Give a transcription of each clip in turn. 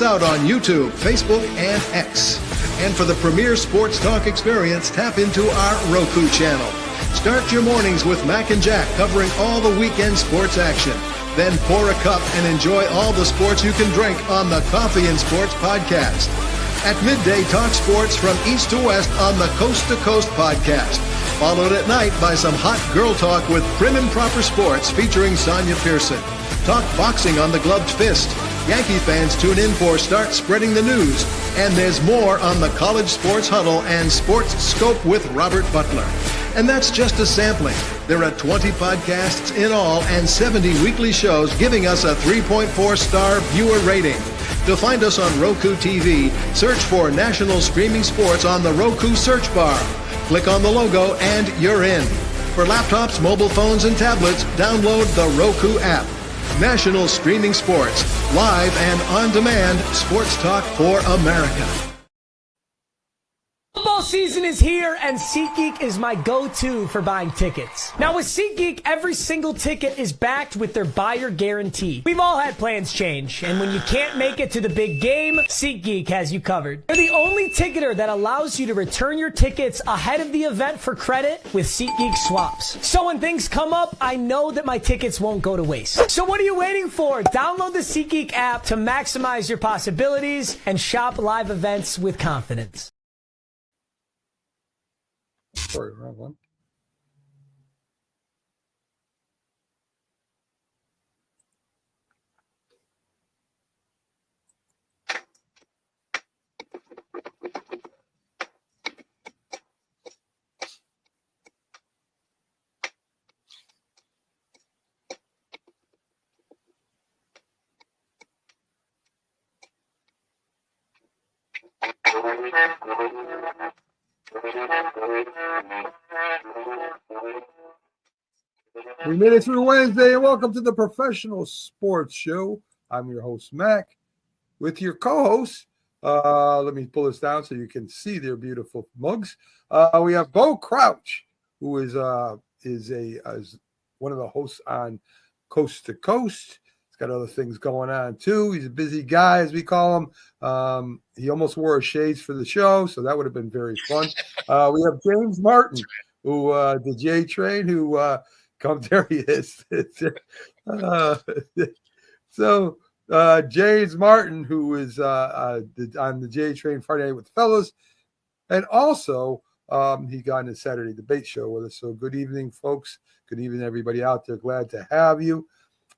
us out on YouTube, Facebook, and X. And for the premier sports talk experience, tap into our Roku channel. Start your mornings with Mac and Jack covering all the weekend sports action. Then pour a cup and enjoy all the sports you can drink on the Coffee and Sports podcast. At midday, talk sports from east to west on the Coast to Coast podcast. Followed at night by some hot girl talk with Prim and Proper Sports featuring Sonia Pearson. Talk boxing on the Gloved Fist. Yankee fans tune in for Start Spreading the News. And there's more on the College Sports Huddle and Sports Scope with Robert Butler. And that's just a sampling. There are 20 podcasts in all and 70 weekly shows giving us a 3.4-star viewer rating. To find us on Roku TV, search for National Streaming Sports on the Roku search bar. Click on the logo and you're in. For laptops, mobile phones, and tablets, download the Roku app. National Streaming Sports, live and on demand, sports talk for America. Football season is here, and SeatGeek is my go-to for buying tickets. Now, with SeatGeek, every single ticket is backed with their buyer guarantee. We've all had plans change, and when you can't make it to the big game, SeatGeek has you covered. They're the only ticketer that allows you to return your tickets ahead of the event for credit with SeatGeek swaps. So when things come up, I know that my tickets won't go to waste. So what are you waiting for? Download the SeatGeek app to maximize your possibilities and shop live events with confidence. Sorry, wrong one. We made it through Wednesday, and welcome to the Professional Sports Show. I'm your host, Mac, with your co-hosts. Let me pull this down so you can see their beautiful mugs. We have Bo Crouch, who is one of the hosts on Coast to Coast. He's got other things going on too. He's a busy guy, as we call him. He almost wore his shades for the show, so that would have been very fun. We have James Martin, who the J Train, who there he is. So James Martin, who is on the J Train Friday Night with the Fellas, and also he got in the Saturday debate show with us. So good evening, folks. Good evening, everybody out there. Glad to have you.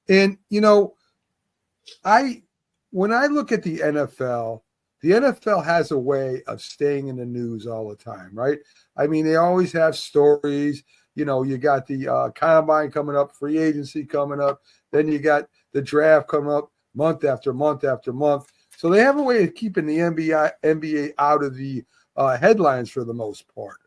And you know, when I look at the NFL has a way of staying in the news all the time, right? I mean, they always have stories. You know, you got the combine coming up, free agency coming up. Then you got the draft coming up month after month after month. So they have a way of keeping the NBA out of the headlines for the most part.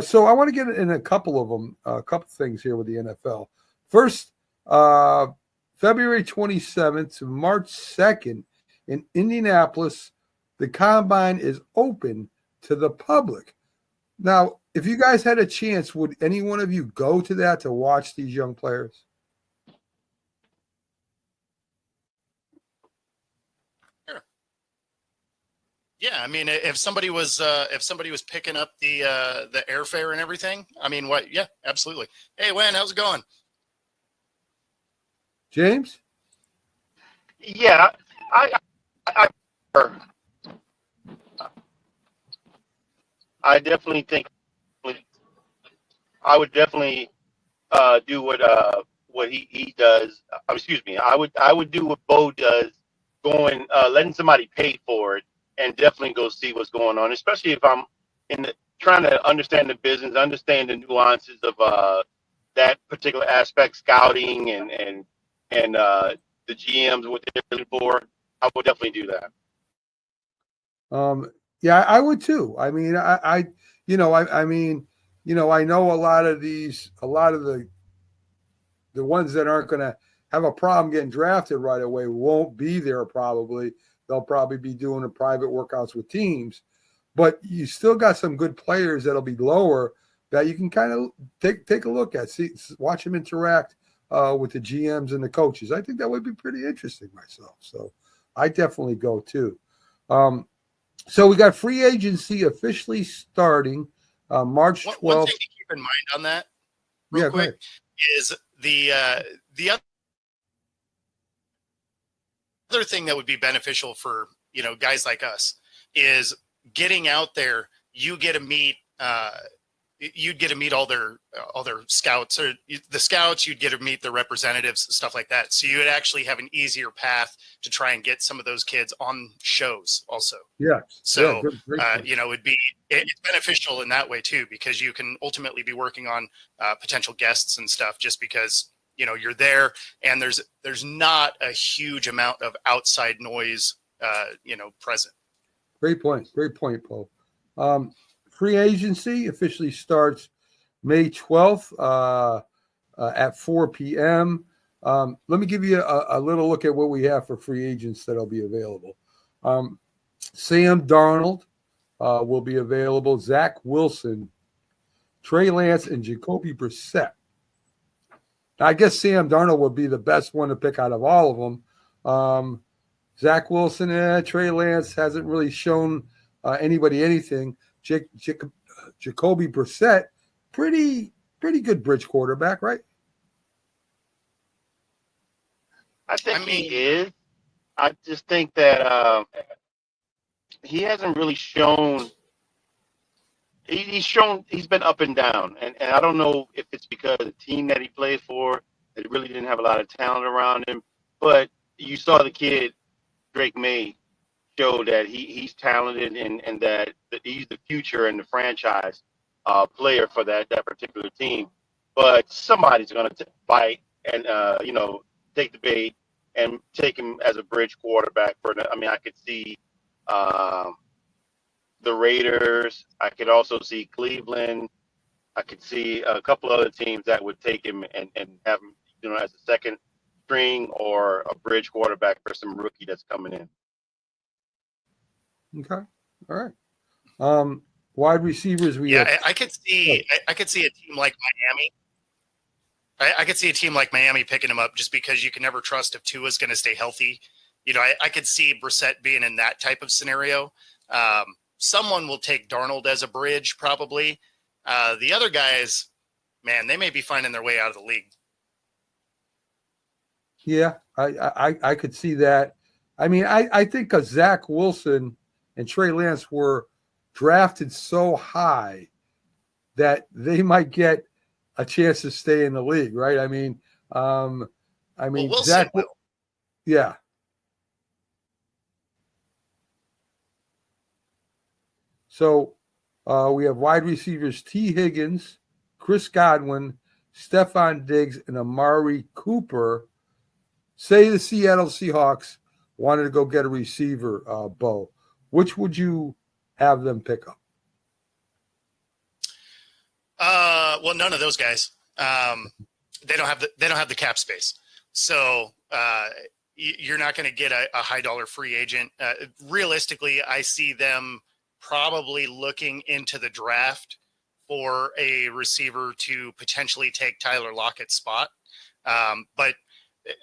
So I want to get in a couple of them, a couple things here with the NFL. First, February 27th to March 2nd in Indianapolis, the combine is open to the public. Now, if you guys had a chance, would any one of you go to that to watch these young players? Sure. Yeah, I mean, if somebody was picking up the airfare and everything, I mean, what? Yeah, absolutely. Hey, Wen, how's it going? James? Yeah, I definitely think I would definitely do what he does. Excuse me. I would do what Bo does, going letting somebody pay for it, and definitely go see what's going on. Especially if I'm trying to understand the business, understand the nuances of that particular aspect, scouting and the GMs, what they're looking for. I would definitely do that. Yeah, I would too. I mean, I know a lot of the ones that aren't going to have a problem getting drafted right away won't be there probably. They'll probably be doing the private workouts with teams. But you still got some good players that'll be lower that you can kind of take a look at, watch them interact with the GMs and the coaches. I think that would be pretty interesting myself. So I definitely go too. So we got free agency officially starting March 12th. One thing to keep in mind on that, real quick, is the other thing that would be beneficial for guys like us is getting out there. You'd get to meet all their scouts, or the scouts. You'd get to meet the representatives, stuff like that. So you would actually have an easier path to try and get some of those kids on shows also. Yeah. So, great. it's beneficial in that way too, because you can ultimately be working on potential guests and stuff just because, you're there and there's not a huge amount of outside noise, present. Great point, Paul. Free agency officially starts May 12th at 4 p.m. Let me give you a little look at what we have for free agents that'll be available. Sam Darnold will be available. Zach Wilson, Trey Lance, and Jacoby Brissett. Now, I guess Sam Darnold would be the best one to pick out of all of them. Zach Wilson, Trey Lance hasn't really shown anybody anything. Jacoby Brissett, pretty good bridge quarterback, right? I think he is. I just think that he hasn't really shown. He's been up and down, and I don't know if it's because the team that he played for, it really didn't have a lot of talent around him. But you saw the kid Drake May show that he's talented and that he's the future and the franchise player for that particular team. But somebody's going to bite and take the bait and take him as a bridge quarterback I could see the Raiders. I could also see Cleveland. I could see a couple other teams that would take him and have him, as a second string or a bridge quarterback for some rookie that's coming in. Okay. All right. Wide receivers. I could see a team like Miami. I could see a team like Miami picking him up just because you can never trust if Tua's going to stay healthy. I could see Brissett being in that type of scenario. Someone will take Darnold as a bridge, probably. The other guys, man, they may be finding their way out of the league. Yeah, I could see that. I mean, I think Zach Wilson and Trey Lance were drafted so high that they might get a chance to stay in the league, right? I mean, Zach. Yeah. So we have wide receivers T. Higgins, Chris Godwin, Stephon Diggs, and Amari Cooper. Say the Seattle Seahawks wanted to go get a receiver, Bo. Which would you have them pick up? Well, none of those guys. They don't have the cap space. So you're not going to get a high dollar free agent. Realistically, I see them probably looking into the draft for a receiver to potentially take Tyler Lockett's spot. But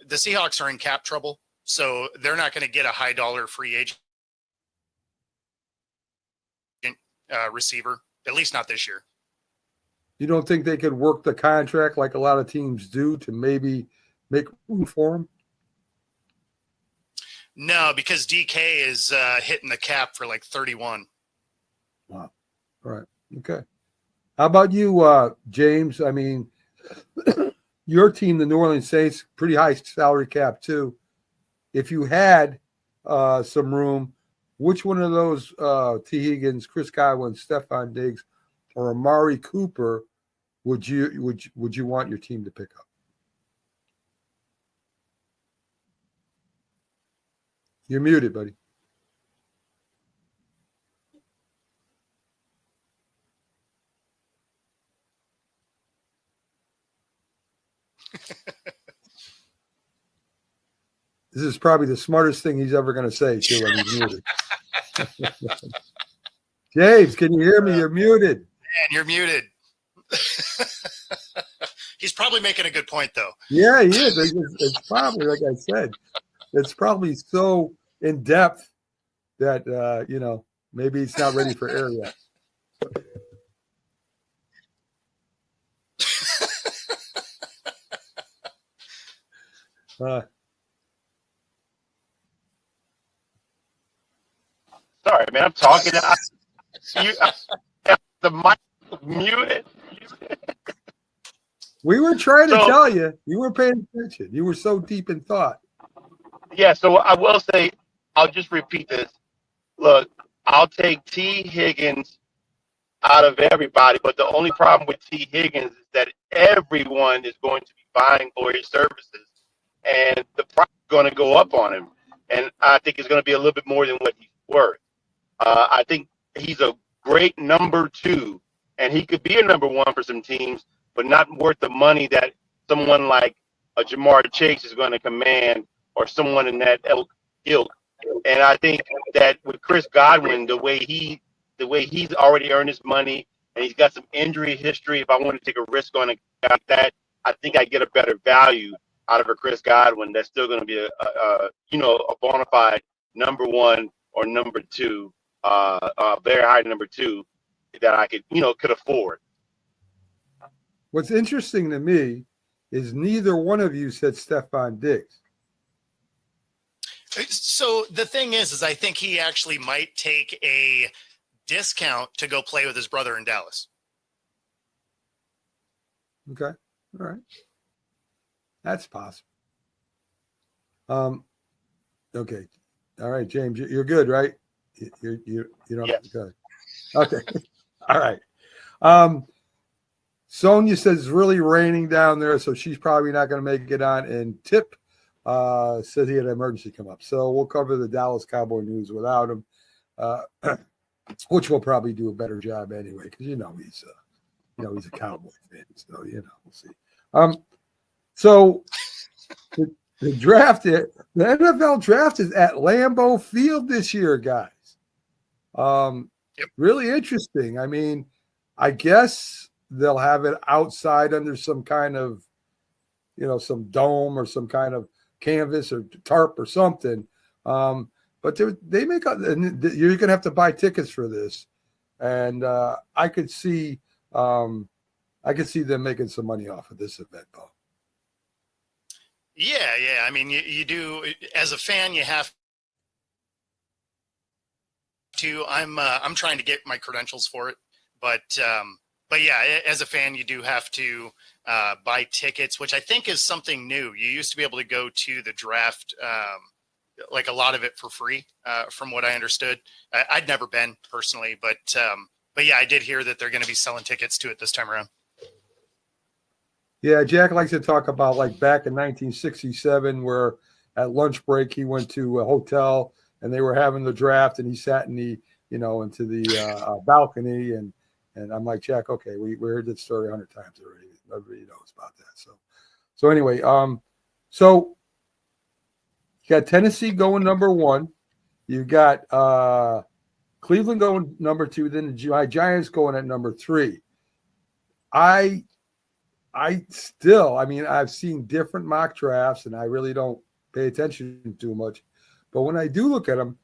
the Seahawks are in cap trouble, so they're not going to get a high dollar free agent receiver, at least not this year. You don't think they could work the contract like a lot of teams do to maybe make room for him? No, because DK is hitting the cap for like 31. Wow. All right. Okay. How about you, James? I mean, your team, the New Orleans Saints, pretty high salary cap too. If you had some room, which one of those T. Higgins, Chris Godwin, Stephon Diggs, or Amari Cooper would you want your team to pick up? You're muted, buddy. This is probably the smartest thing he's ever going to say, too, when he's muted. James, can you hear me? You're muted. Man, you're muted. He's probably making a good point, though. Yeah, he is. It's probably, like I said, it's probably so in depth that maybe it's not ready for air yet. Sorry, man. I'm talking. The mic muted. We were trying to tell you. You weren't paying attention. You were so deep in thought. Yeah, so I will say, I'll just repeat this. Look, I'll take T. Higgins out of everybody, but the only problem with T. Higgins is that everyone is going to be buying for his services, and the price is going to go up on him. And I think it's going to be a little bit more than what he's worth. I think he's a great number 2, and he could be a number 1 for some teams, but not worth the money that someone like a Jamar Chase is going to command, or someone in that ilk. And I think that with Chris Godwin, the way he's already earned his money, and he's got some injury history, if I want to take a risk on a guy like that, I think I get a better value out of a Chris Godwin that's still going to be a bona fide number 1 or number 2, very high number 2 that I could afford. What's interesting to me is neither one of you said Stephon Diggs. So the thing is I think he actually might take a discount to go play with his brother in Dallas. Okay. All right. That's possible. Okay. All right, James, you're good, right? You don't have to go. Okay. All right. Sonia says it's really raining down there, so she's probably not going to make it on. And Tip said he had an emergency come up. So we'll cover the Dallas Cowboy news without him, which will probably do a better job anyway, because he's a Cowboy fan. So we'll see. So the draft, the NFL draft is at Lambeau Field this year, guys. Yep. Really interesting. I mean, I guess they'll have it outside under some kind of, some dome or some kind of canvas or tarp or something. But they make you're going to have to buy tickets for this. And I could see them making some money off of this event, Bo. Yeah. I mean, you do, as a fan, you have to. I'm trying to get my credentials for it, but yeah, as a fan, you do have to buy tickets, which I think is something new. You used to be able to go to the draft, like a lot of it for free, from what I understood. I'd never been personally, but yeah, I did hear that they're going to be selling tickets to it this time around. Yeah, Jack likes to talk about like back in 1967, where at lunch break he went to a hotel and they were having the draft, and he sat in the into the balcony, and I'm like, Jack, okay, we heard that story 100 times already. Everybody knows about that. So anyway, so you got Tennessee going number 1, you got Cleveland going number 2, then the Giants going at number 3. I've seen different mock drafts, and I really don't pay attention too much. But when I do look at them,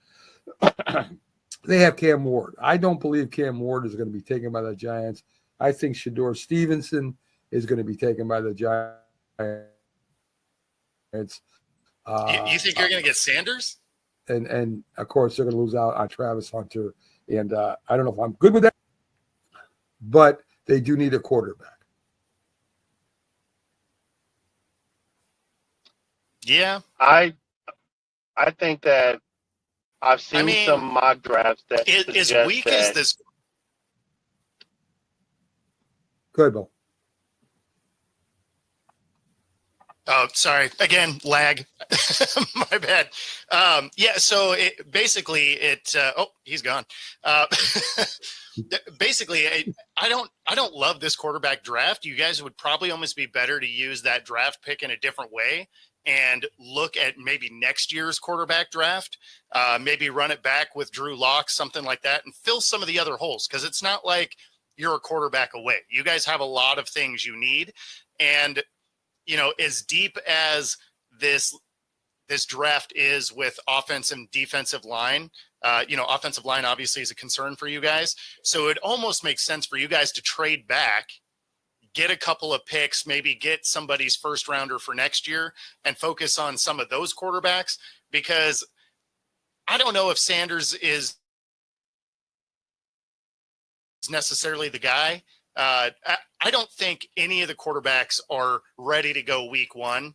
they have Cam Ward. I don't believe Cam Ward is going to be taken by the Giants. I think Shador Stevenson is going to be taken by the Giants. You think you're going to get Sanders? And of course, they're going to lose out on Travis Hunter. And I don't know if I'm good with that, but they do need a quarterback. Yeah. I think that I've seen some mock drafts that as weak as this. Good, Bill. Oh, sorry. Again, lag. My bad. Yeah. So he's gone. Basically, I don't love this quarterback draft. You guys would probably almost be better to use that draft pick in a different way and look at maybe next year's quarterback draft, maybe run it back with Drew Lock, something like that, and fill some of the other holes. Cause it's not like you're a quarterback away. You guys have a lot of things you need. And, as deep as this this draft is with offensive and defensive line. Offensive line obviously is a concern for you guys. So it almost makes sense for you guys to trade back, get a couple of picks, maybe get somebody's first rounder for next year and focus on some of those quarterbacks, because I don't know if Sanders is necessarily the guy. I don't think any of the quarterbacks are ready to go week one.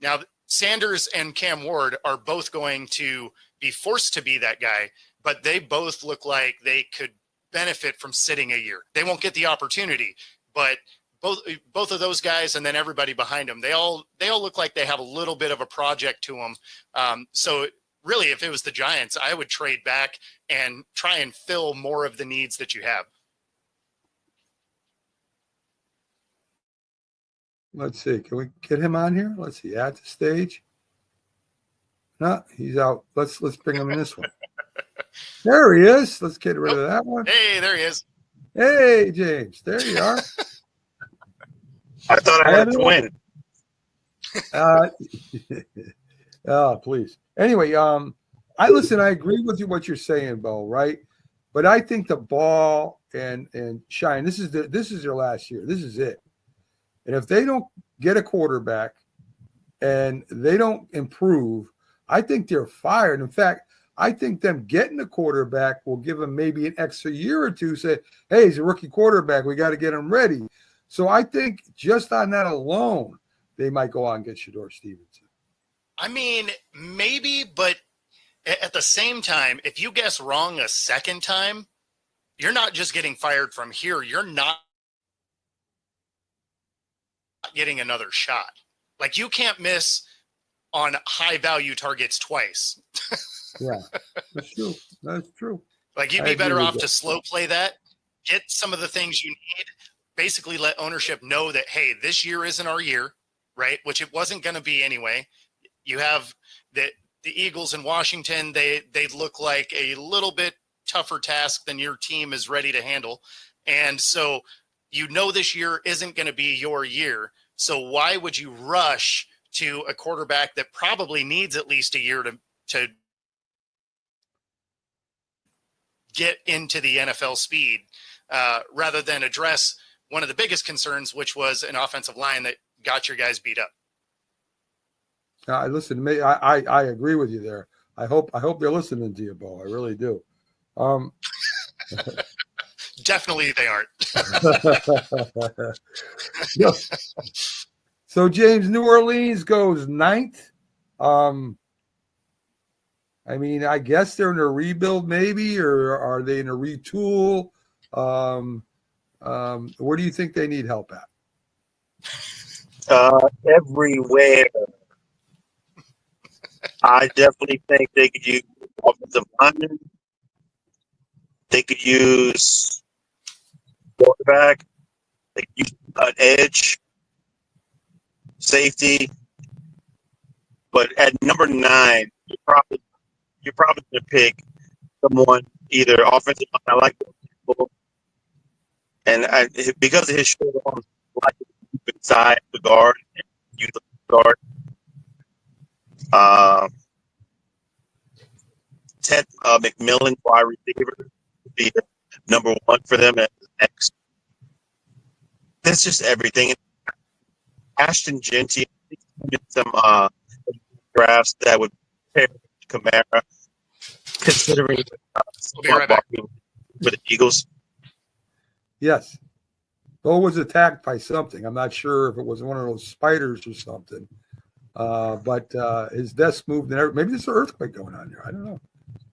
Now, Sanders and Cam Ward are both going to be forced to be that guy, but they both look like they could benefit from sitting a year. They won't get the opportunity, but both of those guys and then everybody behind them, they all look like they have a little bit of a project to them. So really, if it was the Giants, I would trade back and try and fill more of the needs that you have. Let's see. Can we get him on here? Let's see. Add to stage. No, he's out. Let's bring him in this one. There he is. Let's get rid of that one. Hey, there he is. Hey, James. There you are. I thought I had a twin. Oh, please. Anyway, I agree with you what you're saying, Bo, right? But I think the ball and Shine, this is their last year. This is it. And if they don't get a quarterback and they don't improve, I think they're fired. In fact, I think them getting a quarterback will give them maybe an extra year or two. Say, hey, he's a rookie quarterback. We got to get him ready. So I think just on that alone, they might go out and get Shedeur Stevenson. I mean, maybe, but at the same time, if you guess wrong a second time, you're not just getting fired from here. You're not getting another shot. Like, you can't miss on high value targets twice. Yeah, that's true. That's true. Like, you'd be better off to slow play that, get some of the things you need, basically let ownership know that, hey, this year isn't our year, right? Which it wasn't going to be anyway. You have the Eagles in Washington. They look like a little bit tougher task than your team is ready to handle. And so, this year isn't going to be your year. So why would you rush to a quarterback that probably needs at least a year to get into the NFL speed, rather than address one of the biggest concerns, which was an offensive line that got your guys beat up? Listen, I agree with you there. I hope they're listening to you, Bo. I really do. Definitely they aren't. So, James, New Orleans goes 9th. I mean, I guess they're in a rebuild maybe, or are they in a retool? Where do you think they need help at? Everywhere. I definitely think they could use offensive linemen. They could use quarterback. They could use an edge, safety. But at number 9, you're probably going to pick someone either offensive line. I like people, and because of his short arms, I like to keep inside the guard and use the guard. Ted McMillan, wide receiver, would be the number 1 for them at next. That's just everything. Ashton Genty, some drafts that would pair Kamara, considering right back. with the Eagles. Yes. Bo was attacked by something. I'm not sure if it was one of those spiders or something. But his desk moved. And maybe there's an earthquake going on here. I don't know.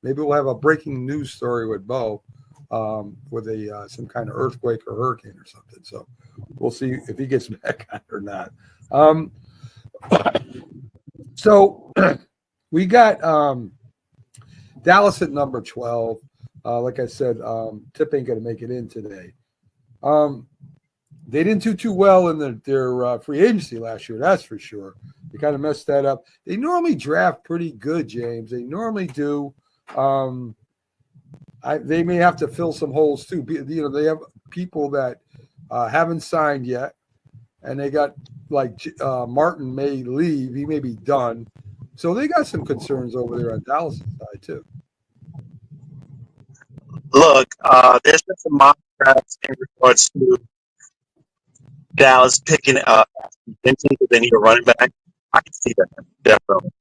Maybe we'll have a breaking news story with Bo with some kind of earthquake or hurricane or something. So we'll see if he gets back on or not. So we got Dallas at number 12. Like I said, Tip ain't going to make it in today. They didn't do too well in their free agency last year, that's for sure. They kind of messed that up. They normally draft pretty good, James. They normally do. They may have to fill some holes too. They have people that haven't signed yet, and they got like Martin may leave. He may be done. So they got some concerns over there on Dallas' side too. Look, there's been some mock drafts in regards to Dallas picking because they need a running back. I can see that definitely,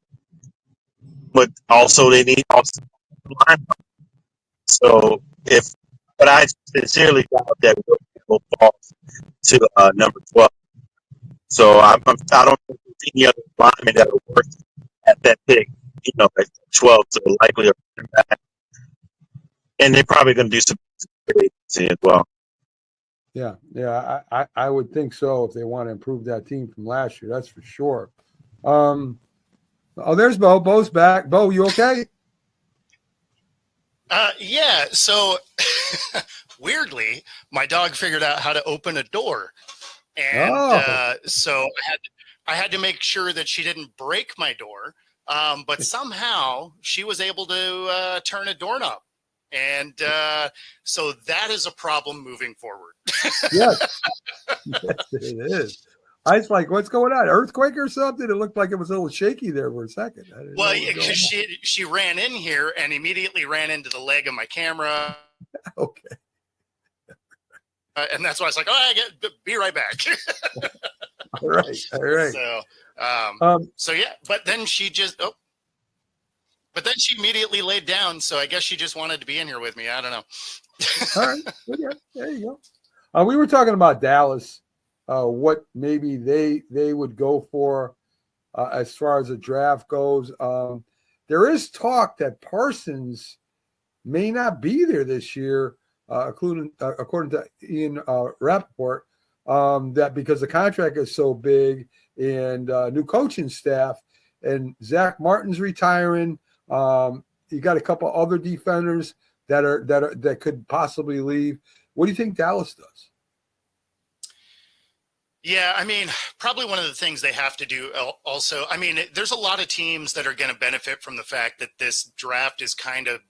but also they need also line. So but I sincerely doubt that will fall to number 12. So I don't think there's any other lineman that will work at that pick. At 12, so likely a running back, and they're probably going to do some as well. Yeah, I would think so if they want to improve that team from last year. That's for sure. There's Bo. Bo's back. Bo, you okay? Yeah. So weirdly, my dog figured out how to open a door, and so I had to make sure that she didn't break my door. But somehow she was able to turn a doorknob. And so that is a problem moving forward. Yes. Yes, it is. I was like, what's going on? Earthquake or something? It looked like it was a little shaky there for a second. Well, because she ran in here and immediately ran into the leg of my camera. Okay. And that's why I was like, be right back. All right. So yeah, but then she immediately laid down. So I guess she just wanted to be in here with me. I don't know. All right. Yeah, there you go. We were talking about Dallas, what maybe they would go for as far as the draft goes. There is talk that Parsons may not be there this year, according to Ian Rappaport, that because the contract is so big and new coaching staff, and Zach Martin's retiring. You got a couple other defenders that could possibly leave. What do you think Dallas does? Yeah, I mean, probably one of the things they have to do also, I mean, there's a lot of teams that are going to benefit from the fact that this draft is kind of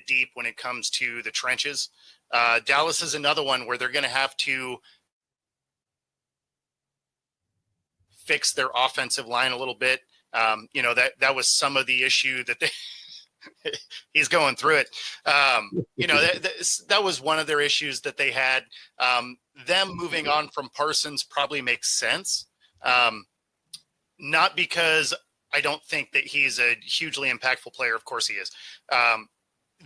deep when it comes to the trenches. Dallas is another one where they're going to have to fix their offensive line a little bit. That was some of the issue that he's going through it. That was one of their issues that they had. Them moving on from Parsons probably makes sense. Not because I don't think that he's a hugely impactful player. Of course he is.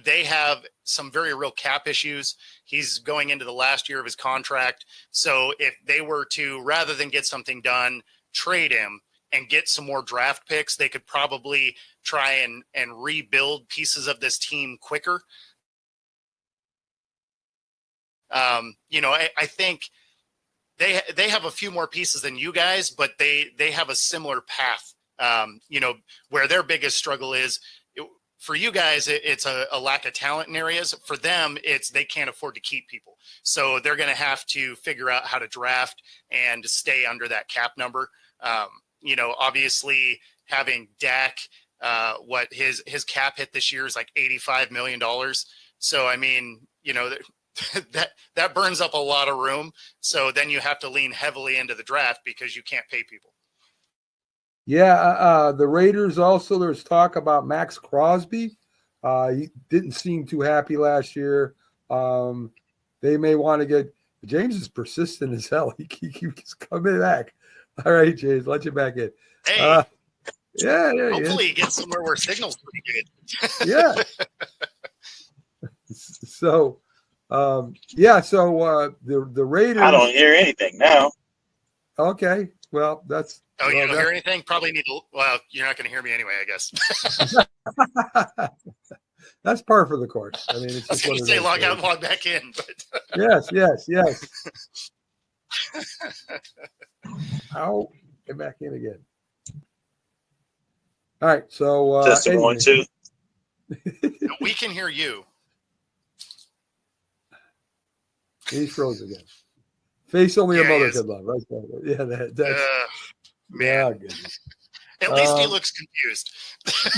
They have some very real cap issues. He's going into the last year of his contract. So if they were to, rather than get something done, trade him and get some more draft picks, they could probably try and rebuild pieces of this team quicker. I think they have a few more pieces than you guys, but they have a similar path, where their biggest struggle is. For you guys, it's a lack of talent in areas. For them, it's they can't afford to keep people. So they're going to have to figure out how to draft and stay under that cap number. Obviously having Dak, his cap hit this year is like $85 million. So, I mean, that burns up a lot of room. So then you have to lean heavily into the draft because you can't pay people. Yeah, the Raiders also, there's talk about Max Crosby. He didn't seem too happy last year. They may want to get – James is persistent as hell. He keeps coming back. All right, James, let you back in. Hey, yeah. Hopefully he gets somewhere where signal's pretty good. Yeah. So, the Raiders – I don't hear anything now. Okay, well, that's – Oh, you don't hear anything? Probably need to. Well, you're not going to hear me anyway, I guess. That's par for the course. I mean, it's just I was going to say log out and log back in. But Yes. I'll get back in again. All right. So Testing 1, 2. We can hear you. He's frozen again. Face only a mother could love, right? Yeah, that's. Man. Yeah, at least he looks confused.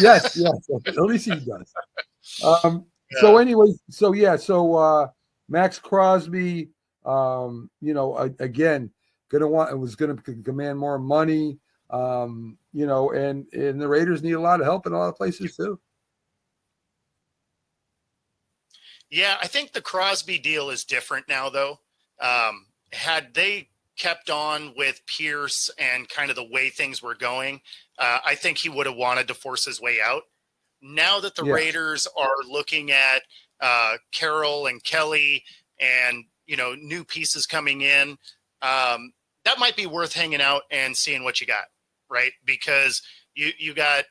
yes. At least he does. So anyway, Max Crosby, again, was going to command more money. You know, and the Raiders need a lot of help in a lot of places too. Yeah, I think the Crosby deal is different now, though. Had they kept on with Pierce and kind of the way things were going, I think he would have wanted to force his way out. Now that the Raiders are looking at Carroll and Kelly and, you know, new pieces coming in, that might be worth hanging out and seeing what you got, right? Because you got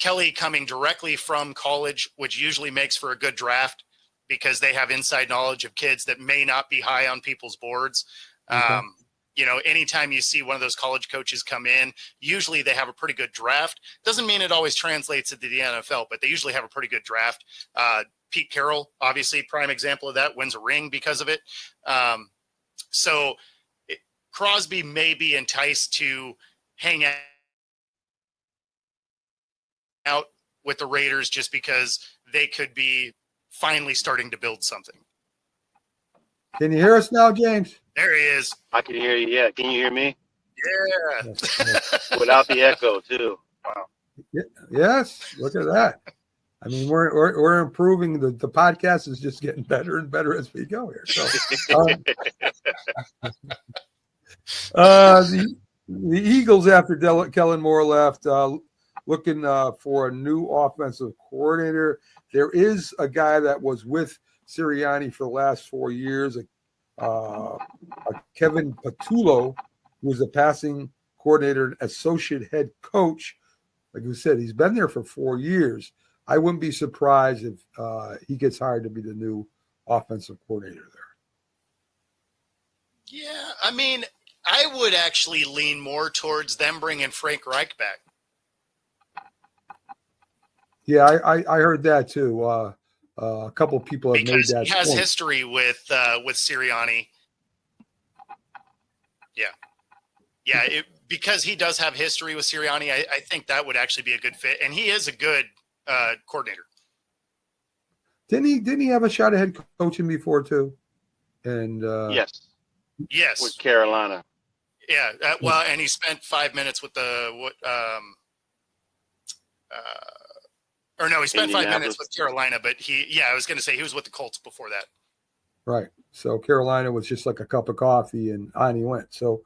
Kelly coming directly from college, which usually makes for a good draft because they have inside knowledge of kids that may not be high on people's boards. You know, anytime you see one of those college coaches come in, usually they have a pretty good draft. Doesn't mean it always translates into the NFL, but they usually have a pretty good draft. Pete Carroll, obviously, prime example of that, wins a ring because of it. Crosby may be enticed to hang out with the Raiders just because they could be finally starting to build something. Can you hear us now, James? There he is. I can hear you. Yeah. Can you hear me? Yeah. Without the echo too. Wow. Yes. Look at that. I mean, we're improving. The podcast is just getting better and better as we go here. So, the Eagles, after Kellen Moore left, looking for a new offensive coordinator. There is a guy that was with Sirianni for the last 4 years, Kevin Patullo, who was a passing coordinator and associate head coach. Like we said, he's been there for 4 years. I wouldn't be surprised if he gets hired to be the new offensive coordinator there. Yeah, I mean, I would actually lean more towards them bringing Frank Reich back. Yeah, I heard that too. A couple of people have because made that he has point. history with Sirianni. Yeah. Because he does have history with Sirianni, I think that would actually be a good fit, and he is a good coordinator. Didn't he have a shot at head coaching before too? And yes, with Carolina. Yeah. Well, and he spent 5 minutes with he spent 5 minutes with Carolina, but I was going to say he was with the Colts before that. Right. So Carolina was just like a cup of coffee, and on he went. So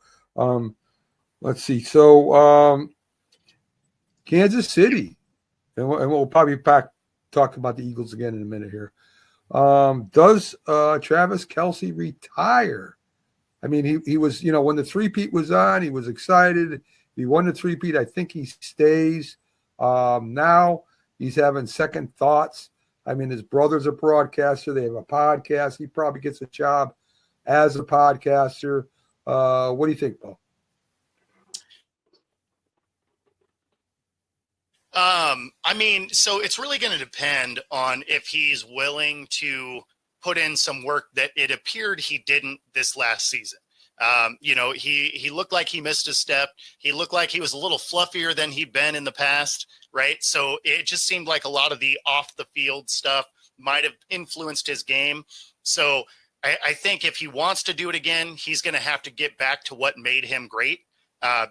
let's see. So Kansas City, and we'll probably talk about the Eagles again in a minute here. Does Travis Kelce retire? I mean, he was, when the three-peat was on, he was excited. He won the three-peat. I think he stays. Now he's having second thoughts. I mean, his brother's a broadcaster. They have a podcast. He probably gets a job as a podcaster. What do you think, Paul? I mean, so it's really going to depend on if he's willing to put in some work that it appeared he didn't this last season. He looked like he missed a step. He looked like he was a little fluffier than he'd been in the past, right? So it just seemed like a lot of the off the field stuff might have influenced his game. So I think if he wants to do it again, he's going to have to get back to what made him great.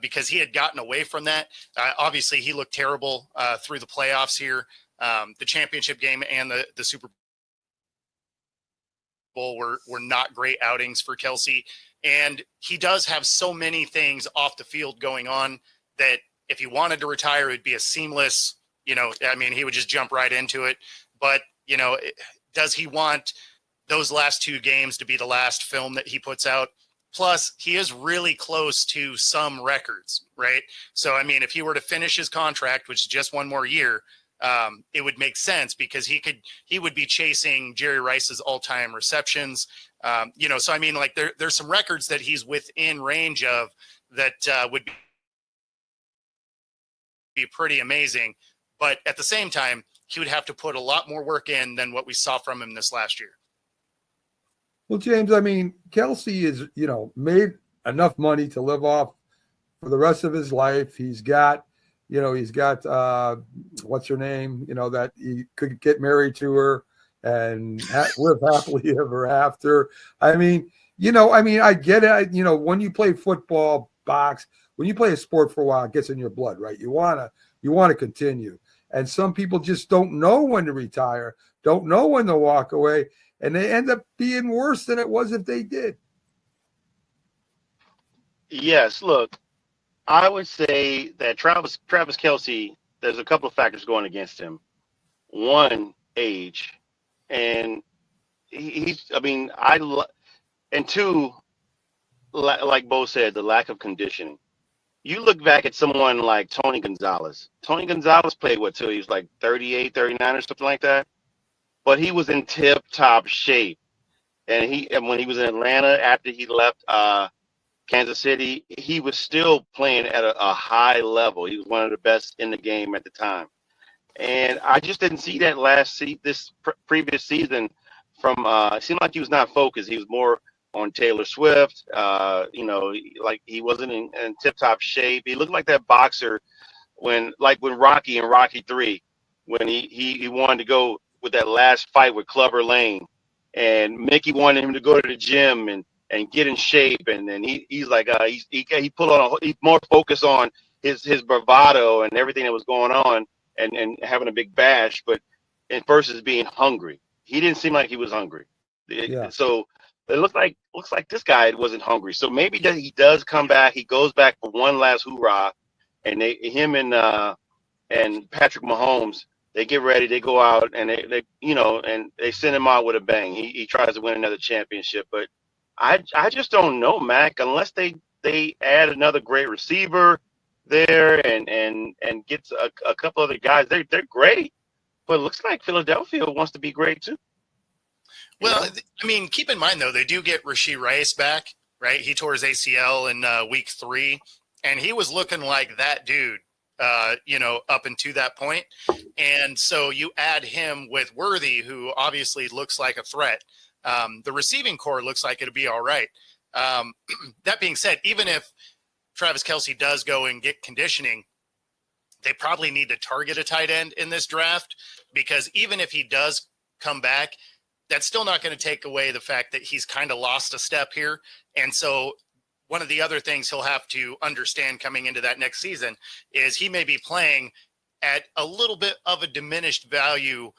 Because he had gotten away from that. Obviously, he looked terrible through the playoffs here. The championship game and the Super Bowl were not great outings for Kelce. And he does have so many things off the field going on that if he wanted to retire, it would be a seamless, he would just jump right into it. But, does he want those last two games to be the last film that he puts out? Plus, he is really close to some records, right? So, I mean, if he were to finish his contract, which is just one more year, it would make sense because he would be chasing Jerry Rice's all-time receptions. So I mean, like there's some records that he's within range of that would be pretty amazing. But at the same time, he would have to put a lot more work in than what we saw from him this last year. Well, James, I mean, Kelce is, made enough money to live off for the rest of his life. He's got, what's her name, that he could get married to her and live happily ever after. I mean, I get it. When you play football, box, when you play a sport for a while, it gets in your blood, right? You wanna continue. And some people just don't know when to retire, don't know when to walk away, and they end up being worse than it was if they did. Yes, look, I would say that Travis Kelce, there's a couple of factors going against him. One, age, and he's. I mean, and two, like Bo said, the lack of conditioning. You look back at someone like Tony Gonzalez. Tony Gonzalez played what till he was like 38, 39 or something like that, but he was in tip-top shape. And when he was in Atlanta after he left Kansas City, he was still playing at a high level. He was one of the best in the game at the time. And I just didn't see that previous season from it seemed like he was not focused. He was more on Taylor Swift. Like he wasn't in tip-top shape. He looked like that boxer when Rocky in Rocky 3, when he wanted to go with that last fight with Clubber Lang, and Mickey wanted him to go to the gym and get in shape, and then he's like he put on he's more focused on his bravado and everything that was going on and having a big bash, but versus being hungry. He didn't seem like he was hungry. Yeah. So it looks like this guy wasn't hungry. So maybe that he does come back. He goes back for one last hoorah, and him and Patrick Mahomes, they get ready. They go out and they send him out with a bang. He tries to win another championship, but I just don't know, Mac. Unless they add another great receiver there and gets a couple other guys, they're great. But it looks like Philadelphia wants to be great too. Well, I mean, keep in mind, though, they do get Rashee Rice back, right? He tore his ACL in week 3, and he was looking like that dude, up until that point. And so you add him with Worthy, who obviously looks like a threat. The receiving core looks like it'll be all right. That being said, even if Travis Kelce does go and get conditioning, they probably need to target a tight end in this draft, because even if he does come back, that's still not going to take away the fact that he's kind of lost a step here. And so one of the other things he'll have to understand coming into that next season is he may be playing at a little bit of a diminished value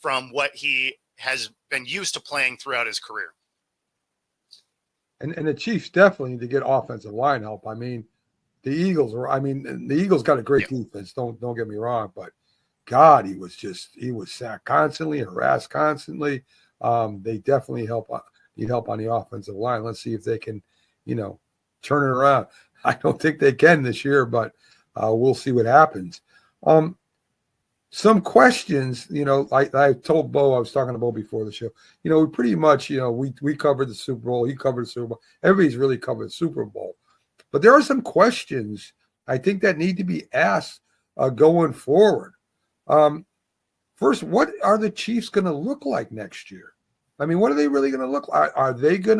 from what he has been used to playing throughout his career. And the Chiefs definitely need to get offensive line help. I mean, the Eagles got a great defense. Don't get me wrong, but God, he was sacked constantly, harassed constantly. They definitely need help on the offensive line. Let's see if they can, turn it around. I don't think they can this year, but we'll see what happens. Some questions, I told Bo, I was talking to Bo before the show, we pretty much, we covered the Super Bowl. He covered the Super Bowl. Everybody's really covered the Super Bowl. But there are some questions I think that need to be asked going forward. First, what are the Chiefs going to look like next year? I mean, what are they really going to look like? Are they going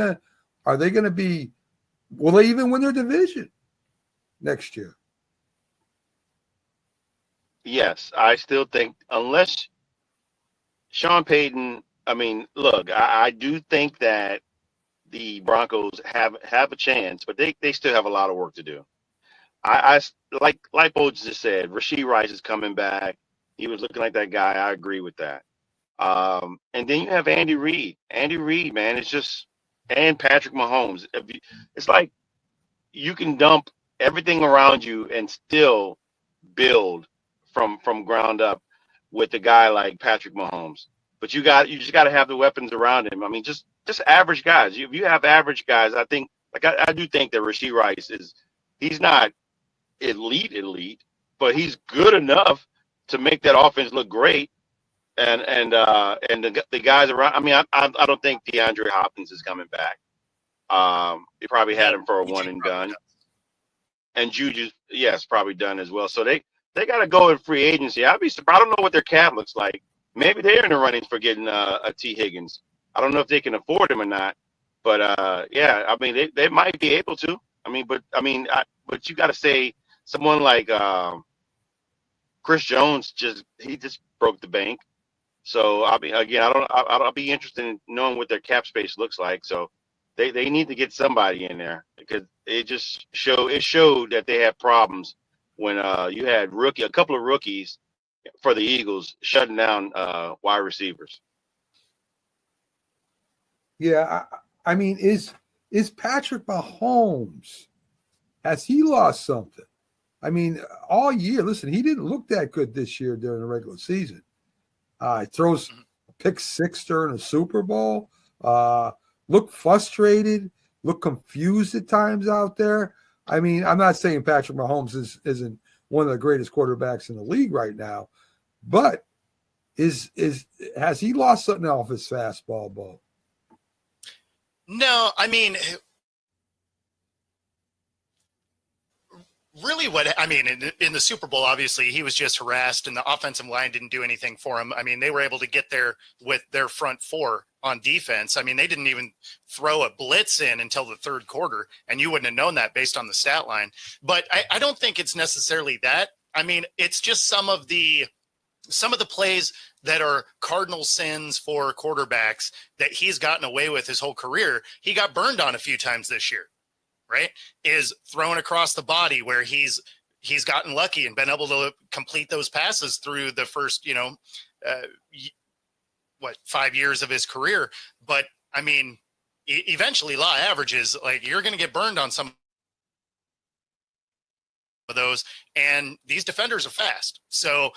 to be, will they even win their division next year? Yes, I still think, unless Sean Payton, I mean, look, I do think that the Broncos have a chance, but they still have a lot of work to do. I like Bo just said, Rashee Rice is coming back. He was looking like that guy. I agree with that. And then you have Andy Reid. Andy Reid, man, it's just, and Patrick Mahomes. It's like you can dump everything around you and still build from ground up with a guy like Patrick Mahomes. But you just got to have the weapons around him. I mean, just average guys. If you have average guys, I think, I do think that Rashee Rice he's not elite, but he's good enough to make that offense look great. And the guys around. I mean, I don't think DeAndre Hopkins is coming back. They probably had him for a one and done. And Juju, yes, probably done as well. So they got to go in free agency. I'd be surprised. I don't know what their cap looks like. Maybe they're in the running for getting a T. Higgins. I don't know if they can afford him or not. But yeah, I mean, they might be able to. I mean, but you got to say someone like Chris Jones just broke the bank. So I'll be interested in knowing what their cap space looks like. So They need to get somebody in there because it showed that they had problems when you had a couple of rookies for the Eagles shutting down wide receivers. Yeah, I mean, is Patrick Mahomes, has he lost something? I mean, all year, listen, he didn't look that good this year during the regular season. He throws a pick six during the Super Bowl. Look frustrated, look confused at times out there. I mean, I'm not saying Patrick Mahomes isn't one of the greatest quarterbacks in the league right now, but has he lost something off his fastball, Bo? No, I mean, really in the Super Bowl, obviously he was just harassed and the offensive line didn't do anything for him. I mean, they were able to get there with their front four on defense. I mean, they didn't even throw a blitz in until the third quarter, and you wouldn't have known that based on the stat line. But I don't think it's necessarily that. I mean, it's just some of the plays that are cardinal sins for quarterbacks that he's gotten away with his whole career. He got burned on a few times this year, right? Is thrown across the body where he's gotten lucky and been able to complete those passes through the first, 5 years of his career. But I mean, eventually law averages, like, you're going to get burned on some of those, and these defenders are fast. So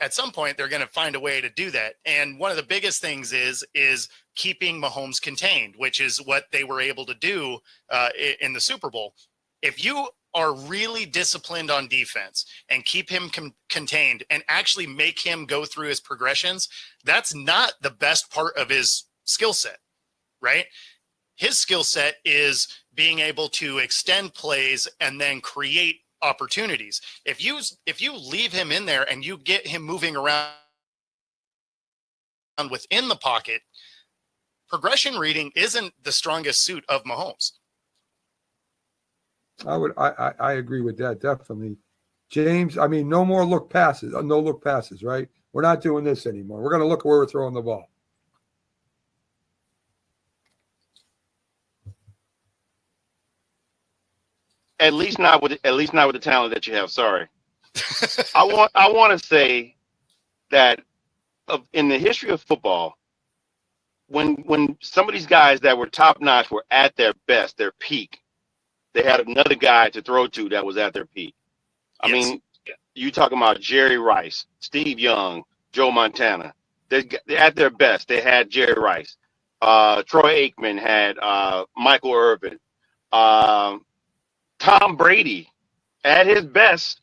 at some point they're going to find a way to do that. And one of the biggest things is keeping Mahomes contained, which is what they were able to do in the Super Bowl. If you are really disciplined on defense and keep him contained and actually make him go through his progressions, that's not the best part of his skill set, right? His skill set is being able to extend plays and then create opportunities. If you leave him in there and you get him moving around within the pocket, progression reading isn't the strongest suit of Mahomes. I agree with that, definitely. James, I mean, no more look passes, no look passes, right? We're not doing this anymore. We're going to look where we're throwing the ball. At least not with the talent that you have. Sorry. I want to say that in the history of football, when some of these guys that were top notch were at their best, their peak, they had another guy to throw to that was at their peak. I mean, you talking about Jerry Rice, Steve Young, Joe Montana. They're at their best. They had Jerry Rice. Troy Aikman had Michael Irvin. Tom Brady, at his best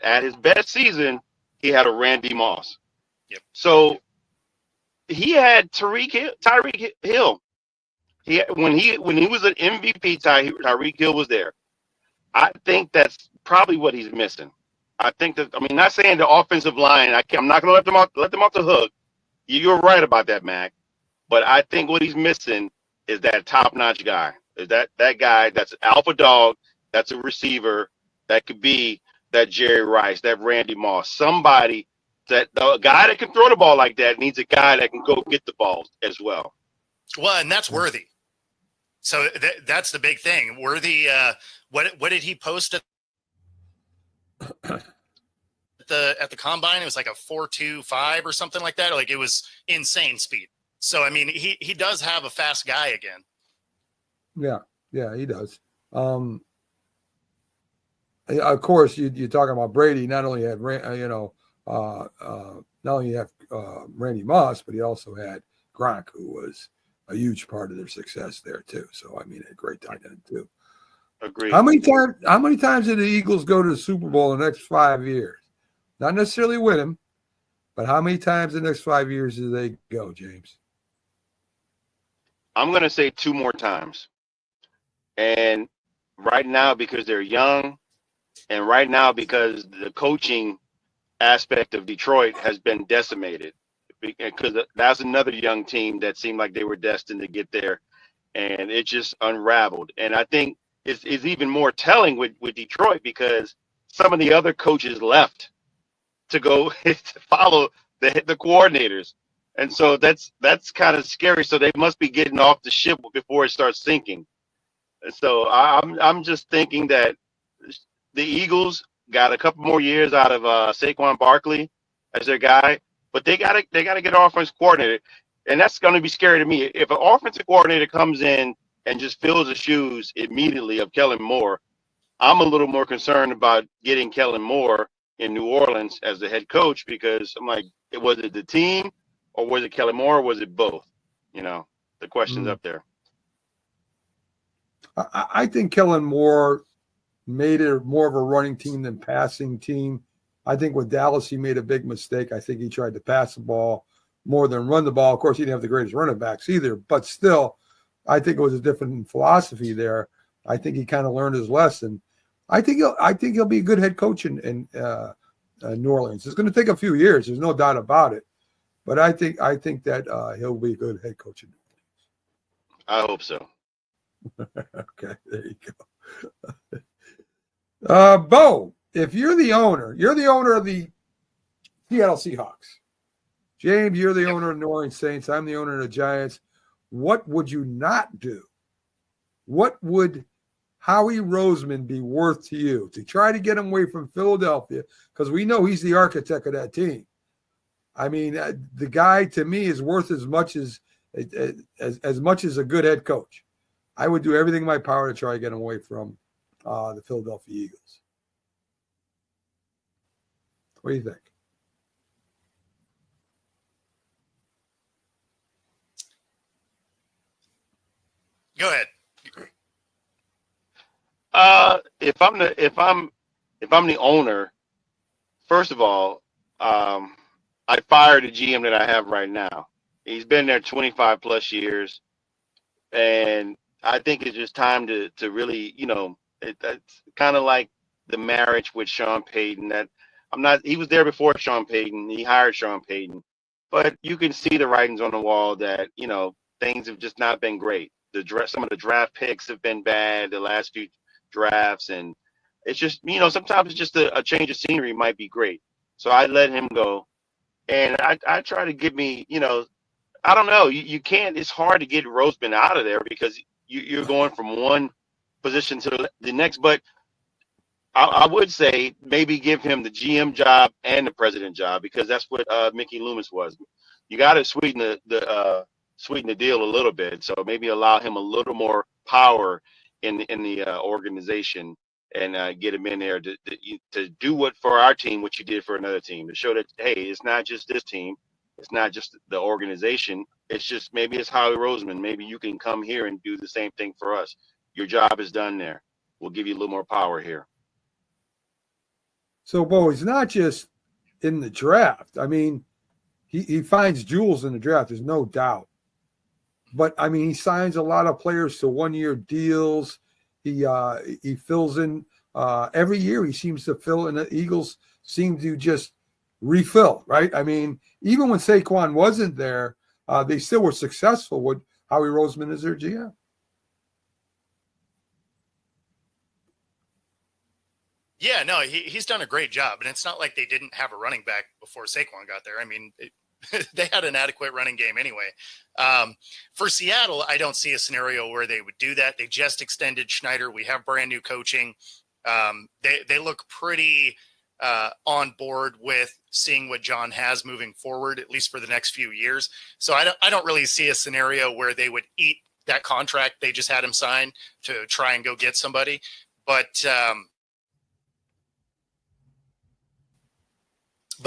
season, he had a Randy Moss. Yep. So he had Tyreek Hill. When he was an MVP, Tyreek Hill was there. I think that's probably what he's missing. I think that, I mean, not saying the offensive line, I'm not going to let them off the hook. You're right about that, Mac. But I think what he's missing is that top-notch guy. Is that guy that's an alpha dog, that's a receiver, that could be that Jerry Rice, that Randy Moss, somebody that a guy that can throw the ball like that needs a guy that can go get the ball as well. Well, and that's Worthy. So that's the big thing. Worthy, what did he post at the combine? It was like a 4.25 or something like that. Like, it was insane speed. So I mean, he does have a fast guy again. Yeah, he does. Of course, you're talking about Brady. Not only had not only have Randy Moss, but he also had Gronk, who was a huge part of their success there too. So I mean, a great tight end too. Agreed. How many times did the Eagles go to the Super Bowl in the next 5 years? Not necessarily win them, but how many times in the next 5 years do they go, James? I'm going to say 2 more times. And right now, because they're young, and right now because the coaching aspect of Detroit has been decimated, because that's another young team that seemed like they were destined to get there, and it just unraveled. And I think it's even more telling with Detroit because some of the other coaches left to go to follow the coordinators. And so that's kind of scary. So they must be getting off the ship before it starts sinking. So I'm just thinking that the Eagles got a couple more years out of Saquon Barkley as their guy, but they gotta get an offensive coordinator, and that's going to be scary to me. If an offensive coordinator comes in and just fills the shoes immediately of Kellen Moore, I'm a little more concerned about getting Kellen Moore in New Orleans as the head coach, because I'm like, was it the team or was it Kellen Moore or was it both? You know, the question's up there. I think Kellen Moore made it more of a running team than passing team. I think with Dallas, he made a big mistake. I think he tried to pass the ball more than run the ball. Of course, he didn't have the greatest running backs either, but still, I think it was a different philosophy there. I think he kind of learned his lesson. I think he'll be a good head coach in New Orleans. It's going to take a few years. There's no doubt about it. But I think that he'll be a good head coach in New Orleans. I hope so. Okay, there you go. Bo, if you're the owner of the Seattle Seahawks. James, you're the owner of New Orleans Saints. I'm the owner of the Giants. What would you not do? What would Howie Roseman be worth to you to try to get him away from Philadelphia? Because we know he's the architect of that team. I mean, the guy to me is worth as much as a good head coach. I would do everything in my power to try to get him away from the Philadelphia Eagles. What do you think? Go ahead. If I'm the owner, first of all, I fired the GM that I have right now. He's been there 25 plus years, and I think it's just time to really, it's kind of like the marriage with Sean Payton. He was there before Sean Payton. He hired Sean Payton, but you can see the writings on the wall that, things have just not been great. Some of the draft picks have been bad the last few drafts, and it's just, sometimes it's just a change of scenery might be great. So I let him go, and I try to give me, I don't know, you can't. It's hard to get Roseman out of there because you're going from one position to the next. But I would say maybe give him the GM job and the president job, because that's what Mickey Loomis was. You got to sweeten the deal a little bit. So maybe allow him a little more power in the organization, and get him in there to do what for our team, what you did for another team, to show that, hey, it's not just this team. It's not just the organization. It's just, maybe it's Howie Roseman. Maybe you can come here and do the same thing for us. Your job is done there. We'll give you a little more power here. So, Bo, he's not just in the draft. I mean, he finds jewels in the draft. There's no doubt. But, I mean, he signs a lot of players to one-year deals. He fills in every year. He seems to fill in. The Eagles seem to just refill, right? I mean, even when Saquon wasn't there, they still were successful with Howie Roseman as their GM. Yeah, no, he's done a great job. And it's not like they didn't have a running back before Saquon got there. I mean, they had an adequate running game anyway. For Seattle, I don't see a scenario where they would do that. They just extended Schneider. We have brand new coaching. They look pretty on board with seeing what John has moving forward, at least for the next few years. So I don't really see a scenario where they would eat that contract they just had him sign to try and go get somebody. But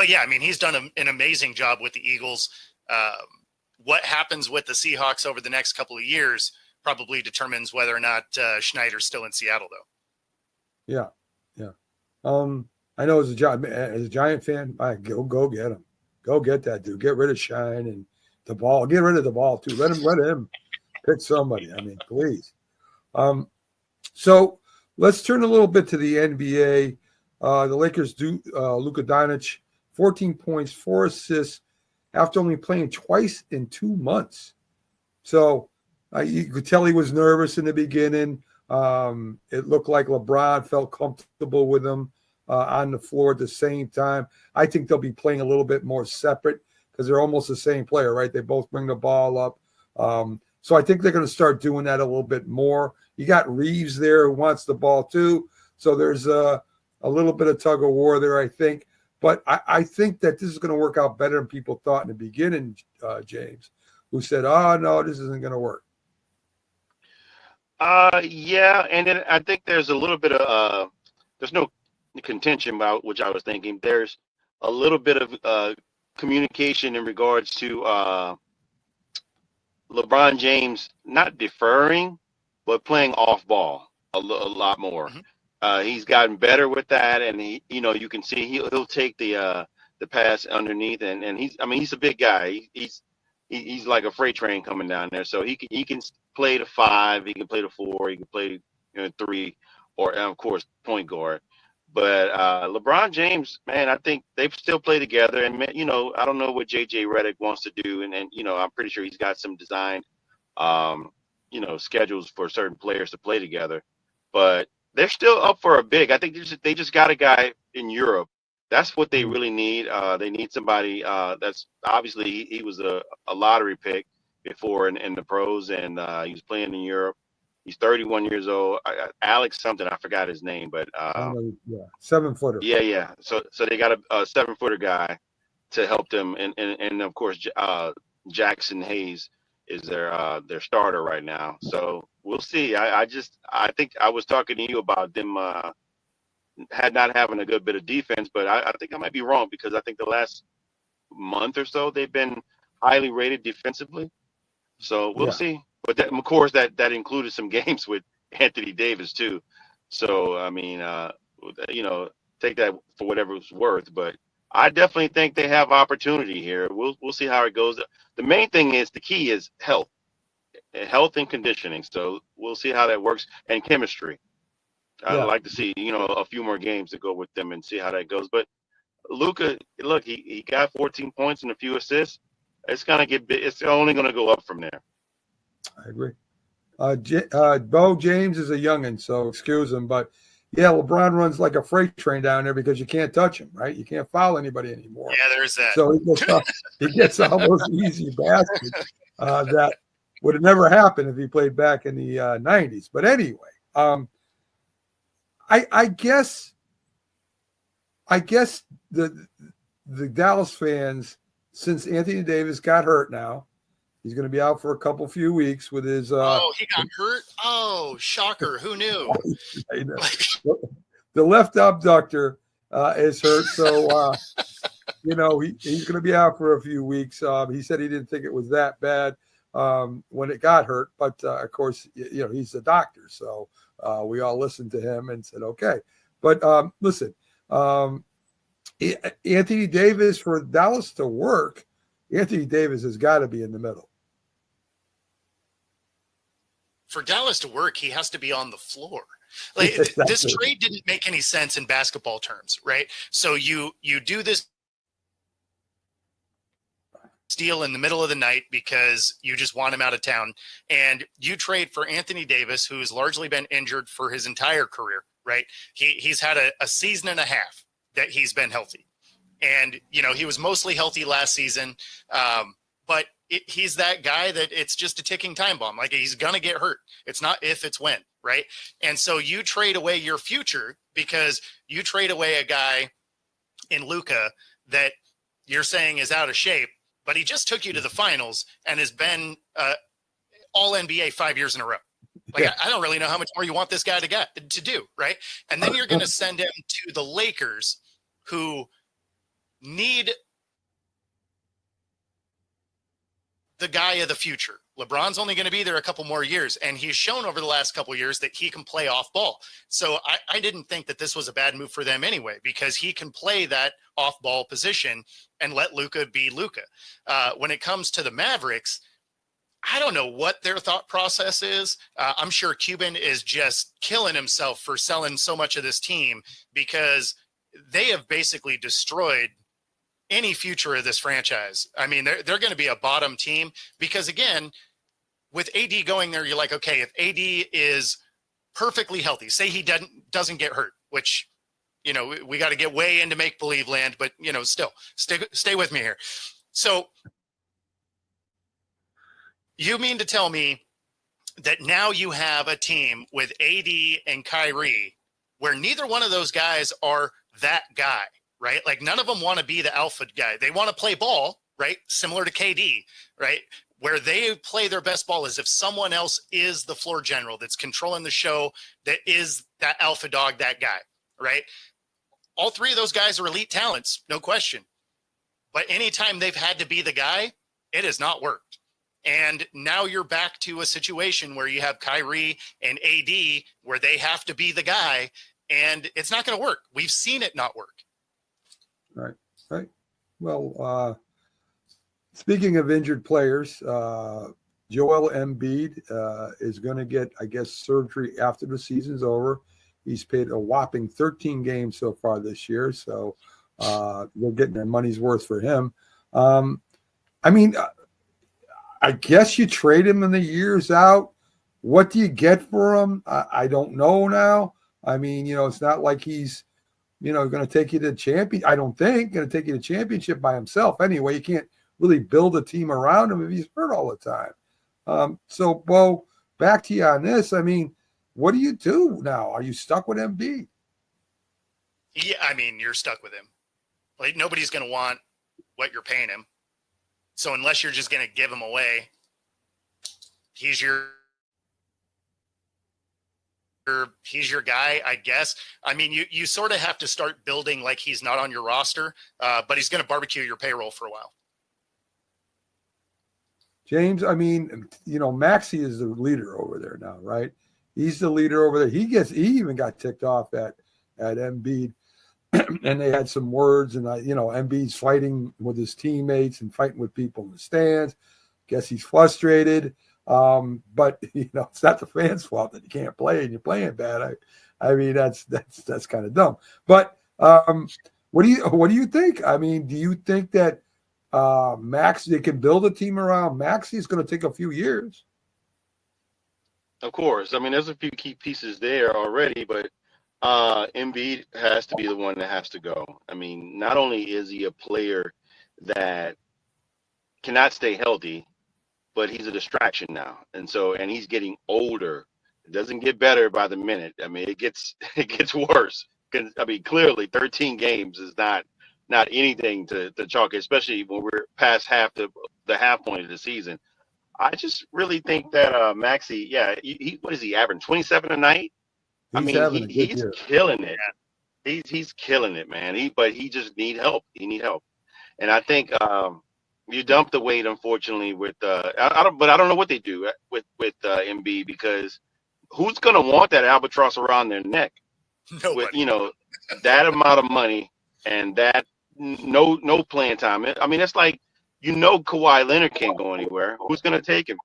yeah, I mean, he's done an amazing job with the Eagles. What happens with the Seahawks over the next couple of years probably determines whether or not Schneider's still in Seattle, though. Yeah. I know as a Giant fan, go get him. Go get that dude. Get rid of Shine and the ball. Get rid of the ball too. Let him pick somebody. I mean, please. So let's turn a little bit to the NBA. The Lakers do Luka Doncic, 14 points, 4 assists after only playing twice in 2 months. So you could tell he was nervous in the beginning. It looked like LeBron felt comfortable with him on the floor at the same time. I think they'll be playing a little bit more separate because they're almost the same player, right? They both bring the ball up. So I think they're going to start doing that a little bit more. You got Reeves there who wants the ball too. So there's a little bit of tug of war there, I think. But I think that this is going to work out better than people thought in the beginning, James, who said, oh, no, this isn't going to work. Yeah, and then I think there's a little bit of there's no contention about which I was thinking. There's a little bit of communication in regards to LeBron James not deferring, but playing off ball a lot more. He's gotten better with that, and you can see he'll take the pass underneath, and he's a big guy. He's like a freight train coming down there, so he can play the 5, he can play the 4, he can play 3, or of course point guard. But LeBron James, man, I think they still play together, and I don't know what JJ Redick wants to do, and I'm pretty sure he's got some designed schedules for certain players to play together, but they're still up for a big. I think they just got a guy in Europe. That's what they really need. They need somebody that's obviously he was a lottery pick before in the pros, and he was playing in Europe. He's 31 years old. Alex something, I forgot his name, but 7-footer. Yeah. So they got a 7-footer guy to help them, and of course Jackson Hayes is their starter right now. So we'll see. I think I was talking to you about them not having a good bit of defense, but I think I might be wrong, because I think the last month or so they've been highly rated defensively. So we'll see. But of course that included some games with Anthony Davis too. So I mean, take that for whatever it's worth. But I definitely think they have opportunity here. We'll see how it goes. The main thing is, the key is health and conditioning. So we'll see how that works, and chemistry. I'd like to see a few more games to go with them and see how that goes. But Luka, look, he got 14 points and a few assists. It's only gonna go up from there. I agree. Bo James is a youngin', so excuse him, but yeah, LeBron runs like a freight train down there because you can't touch him, right? You can't foul anybody anymore. Yeah, there's that. So he gets all those easy baskets that would have never happened if he played back in the 90s. But anyway, I guess the Dallas fans, since Anthony Davis got hurt now, he's going to be out for a few weeks with his. He got hurt. Oh, shocker! Who knew? I know. The left abductor is hurt, so he's going to be out for a few weeks. He said he didn't think it was that bad when it got hurt, but of course, he's a doctor, so we all listened to him and said okay. But listen, Anthony Davis, for Dallas to work, Anthony Davis has got to be in the middle. For Dallas to work, he has to be on the floor. Like this trade didn't make any sense in basketball terms, right? So you do this deal in the middle of the night because you just want him out of town, and you trade for Anthony Davis, who's largely been injured for his entire career, right? He's had a season and a half that he's been healthy, and he was mostly healthy last season, but he's that guy that it's just a ticking time bomb. Like, he's gonna get hurt. It's not if, it's when, right? And so you trade away your future because you trade away a guy in Luka that you're saying is out of shape, but he just took you to the finals and has been all NBA 5 years in a row. Like, I don't really know how much more you want this guy to do, right? And then you're going to send him to the Lakers, who need the guy of the future. LeBron's only going to be there a couple more years, and he's shown over the last couple of years that he can play off ball. So I didn't think that this was a bad move for them anyway, because he can play that off ball position and let Luka be Luka. When it comes to the Mavericks, I don't know what their thought process is. I'm sure Cuban is just killing himself for selling so much of this team, because they have basically destroyed any future of this franchise. I mean, they're going to be a bottom team because, again, with AD going there, you're like, okay, if AD is perfectly healthy, say he doesn't get hurt, which, we got to get way into make-believe land, but, still stay with me here. So You mean to tell me that now you have a team with AD and Kyrie where neither one of those guys are that guy, right? Like none of them want to be the alpha guy. They want to play ball, right? Similar to KD, right? Where they play their best ball is if someone else is the floor general that's controlling the show, that is that alpha dog, that guy, right? All three of those guys are elite talents, no question. But anytime they've had to be the guy, it has not worked. And now you're back to a situation where you have Kyrie and AD where they have to be the guy, and it's not going to work. We've seen it not work. Right. Well, speaking of injured players, Joel Embiid is going to get, I guess, surgery after the season's over. He's played a whopping 13 games so far this year, so they're getting their money's worth for him. I mean, I guess you trade him in the years out. What do you get for him? I don't know now. I mean, it's not like he's, going to take you to champion. I don't think going to take you to championship by himself. Anyway, you can't really build a team around him if he's hurt all the time. So, Bo, back to you on this. I mean, what do you do now? Are you stuck with Embiid? Yeah, I mean, you're stuck with him. Like nobody's going to want what you're paying him. So unless you're just going to give him away, he's your guy, I guess. I mean, you sort of have to start building like he's not on your roster, but he's going to barbecue your payroll for a while. James, I mean, Maxey is the leader over there now, right? He's the leader over there. He even got ticked off at Embiid, and they had some words, and Embiid's fighting with his teammates and fighting with people in the stands. Guess he's frustrated. But it's not the fans' fault that you can't play and you're playing bad. I mean, that's kind of dumb. But what do you think? I mean, do you think that they can build a team around Maxey? It's going to take a few years. Of course. I mean, there's a few key pieces there already, but Embiid has to be the one that has to go. I mean, not only is he a player that cannot stay healthy, but he's a distraction now. And he's getting older. It doesn't get better by the minute. I mean, it gets worse. I mean, clearly 13 games is not anything to chalk, especially when we're past the half point of the season. I just really think that Maxey, he what is he averaging? 27 a night? He's killing it. He's killing it, man. But he just need help. He need help. And I think you dump the weight, unfortunately, with I don't know what they do with Embiid, because who's gonna want that albatross around their neck? Nobody. With that amount of money and that no playing time. I mean, it's like Kawhi Leonard can't go anywhere. Who's gonna take him?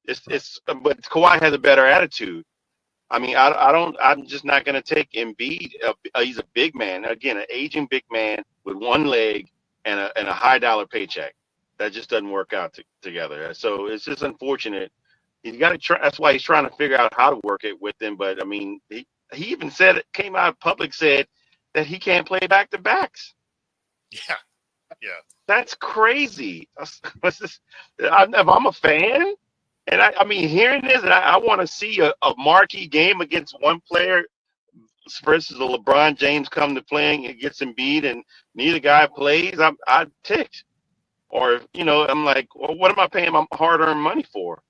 But Kawhi has a better attitude. I mean, I'm just not gonna take Embiid. He's a big man, again, an aging big man with one leg and a high dollar paycheck. That just doesn't work out together. So it's just unfortunate. He's got to try. That's why he's trying to figure out how to work it with them. But I mean, he even came out public, said that he can't play back to backs. Yeah. That's crazy. If I'm a fan, and I mean, hearing this, and I want to see a marquee game against one player versus a LeBron James come to playing against Embiid, and neither guy plays, I'm ticked. Or, I'm like, well, what am I paying my hard-earned money for?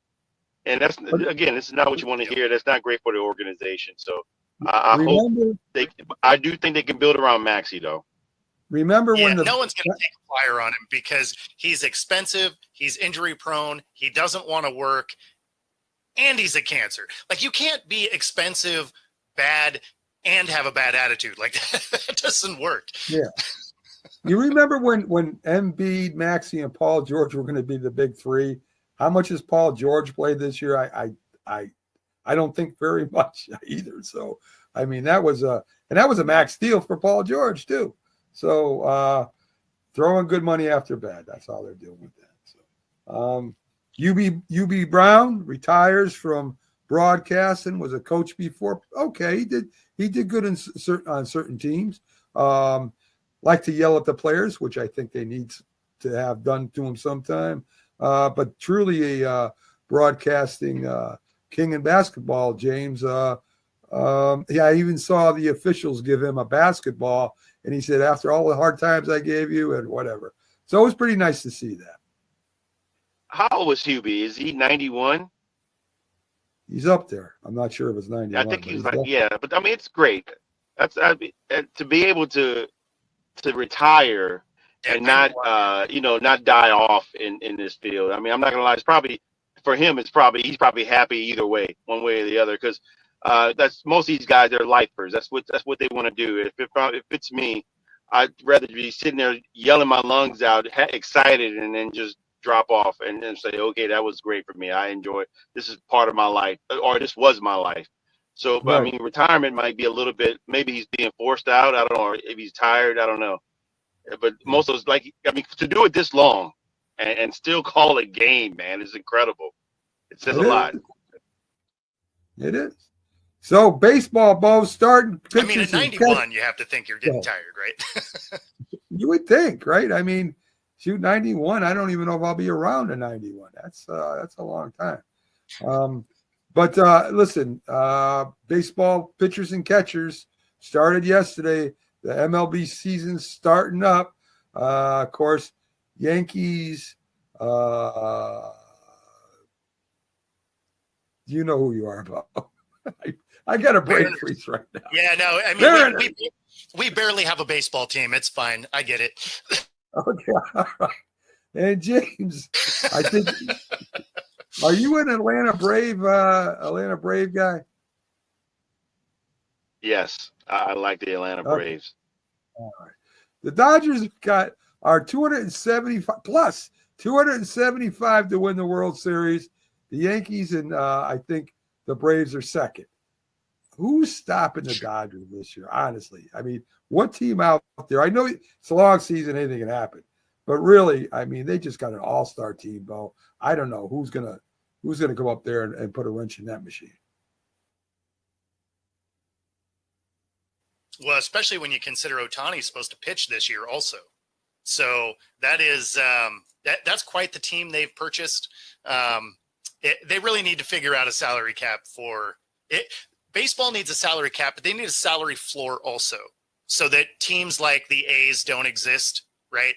And this is not what you want to hear. That's not great for the organization. So I do think they can build around Maxey, though. Remember when no one's going to take a flyer on him because he's expensive, he's injury-prone, he doesn't want to work, and he's a cancer. Like, you can't be expensive, bad, and have a bad attitude. Like, that doesn't work. Yeah. You remember when Embiid, Maxey, and Paul George were going to be the big three? How much has Paul George played this year? I don't think very much either. So I mean, that was a max deal for Paul George too. So throwing good money after bad. That's all they're doing with that. So UB Brown retires from broadcasting. Was a coach before. Okay, he did good on certain teams. Like to yell at the players, which I think they need to have done to him sometime. But truly a broadcasting King in basketball, James. Yeah, I even saw the officials give him a basketball, and he said, after all the hard times I gave you and whatever. So it was pretty nice to see that. How old was Hubie? Is he 91? He's up there. I'm not sure if it's 91. I think he's but like, yeah, but I mean, it's great. To be able to retire and not, not die off in this field. I mean, I'm not gonna lie. It's probably for him. He's probably happy either way, one way or the other, because that's most of these guys. They're lifers. That's what they want to do. If it's me, I'd rather be sitting there yelling my lungs out, excited, and then just drop off and then say, okay, that was great for me. I enjoy it. This is part of my life, or this was my life. So, but, right. I mean, retirement might be a little bit, maybe he's being forced out. I don't know. Or if he's tired, I don't know. But most of us, to do it this long and still call it game, man, is incredible. It says a lot. It is. So baseball, Bo, starting pitchers. I mean, at 91, you have to think you're getting tired, right? You would think, right? I mean, shoot, 91. I don't even know if I'll be around in 91. That's a long time. But listen, baseball pitchers and catchers started yesterday. The MLB season's starting up. Of course, Yankees. You know who you are, Bo. I got a brain freeze right now. Yeah, no, I mean, we barely have a baseball team. It's fine. I get it. Okay, all right. And James, I think, are you an Atlanta Brave guy? Yes, I like the Atlanta Braves. All right. The Dodgers are 275 to win the World Series. The Yankees and I think the Braves are second. Who's stopping the Dodgers this year? Honestly, I mean, what team out there? I know it's a long season; anything can happen. But really, I mean, they just got an all-star team, Bo. I don't know who's gonna come up there and put a wrench in that machine. Well, especially when you consider Ohtani's supposed to pitch this year also. So that is that's quite the team they've purchased. They really need to figure out a salary cap for it. Baseball needs a salary cap, but they need a salary floor also, so that teams like the A's don't exist, right?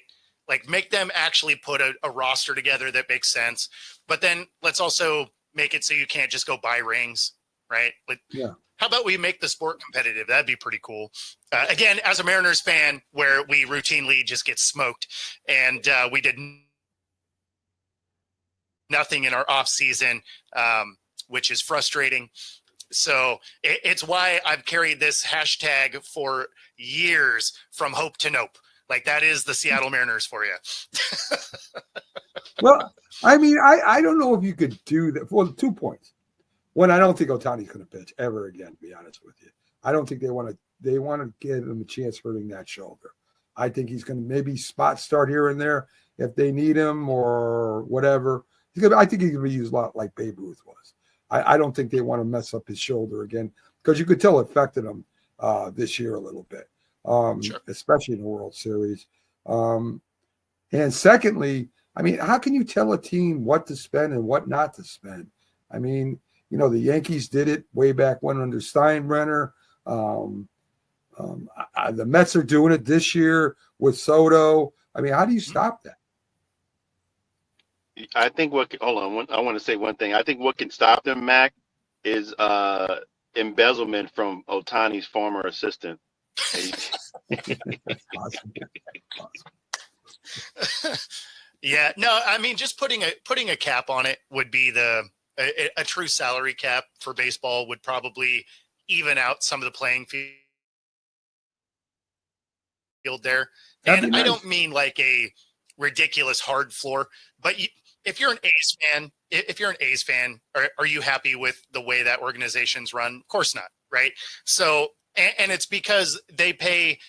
Like, make them actually put a roster together that makes sense. But then let's also make it so you can't just go buy rings, right? Like, yeah. How about we make the sport competitive? That'd be pretty cool. Again, as a Mariners fan, where we routinely just get smoked, and we did nothing in our off season, which is frustrating. So it's why I've carried this hashtag for years, from hope to nope. Like, that is the Seattle Mariners for you. Well, I mean, I don't know if you could do that. Well, 2 points. One, I don't think Ohtani's going to pitch ever again, to be honest with you. I don't think they want to give him a chance hurting that shoulder. I think he's going to maybe spot start here and there if they need him or whatever. I think he's going to be used a lot like Babe Ruth was. I don't think they want to mess up his shoulder again, because you could tell it affected him this year a little bit, Sure. especially in the World Series. And secondly, I mean, how can you tell a team what to spend and what not to spend? I mean, you know, the Yankees did it way back when under Steinbrenner. The Mets are doing it this year with Soto. I mean, how do you stop that? I think hold on. I want to say one thing. I think what can stop them, Mac, is embezzlement from Ohtani's former assistant. Yeah, no, I mean, just putting a cap on it would be a true salary cap for baseball would probably even out some of the playing field there. And nice. I don't mean like a ridiculous hard floor, but if you're an A's fan, are you happy with the way that organization's run? Of course not, right? So, and it's because they pay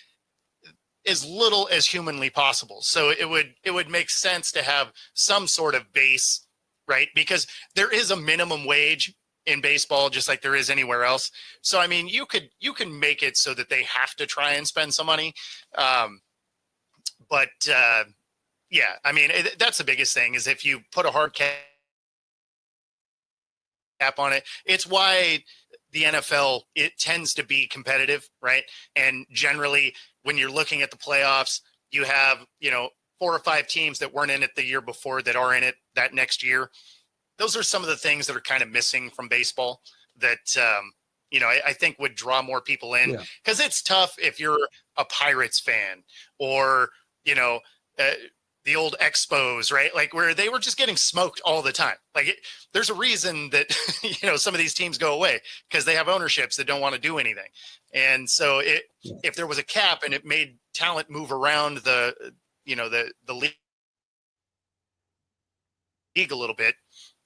as little as humanly possible. So it would make sense to have some sort of base, right? Because there is a minimum wage in baseball, just like there is anywhere else. So, I mean, you can make it so that they have to try and spend some money. Yeah, I mean, that's the biggest thing is if you put a hard cap cap on it. It's why the NFL, it tends to be competitive, right? And generally, when you're looking at the playoffs, you have, 4 or 5 teams that weren't in it the year before that are in it that next year. Those are some of the things that are kind of missing from baseball that, I think would draw more people in, because it's tough if you're a Pirates fan or, the old Expos, right? Like where they were just getting smoked all the time. There's a reason that, some of these teams go away because they have ownerships that don't want to do anything. And so if there was a cap and it made talent move around the league a little bit,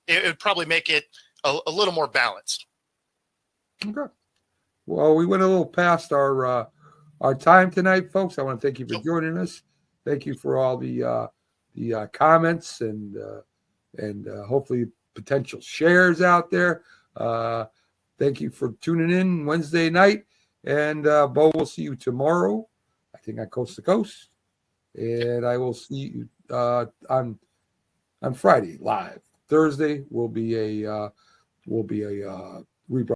it would probably make it a little more balanced. Okay. Well, we went a little past our time tonight, folks. I want to thank you for joining us. Thank you for all the comments and hopefully potential shares out there. Thank you for tuning in Wednesday night. And Bo, we'll see you tomorrow, I think on Coast to Coast. And I will see you on Friday live. Thursday will be a rebroadcast.